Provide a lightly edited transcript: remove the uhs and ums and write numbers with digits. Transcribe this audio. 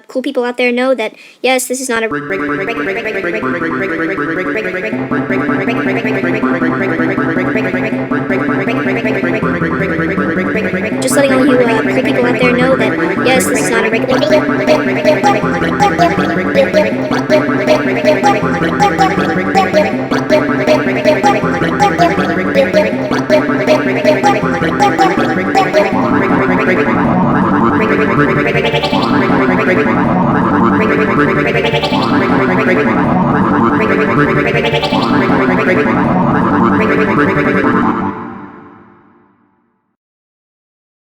cool people out there know that yes, this is not a just letting all you cool people out there know that yes, this is not a regular video.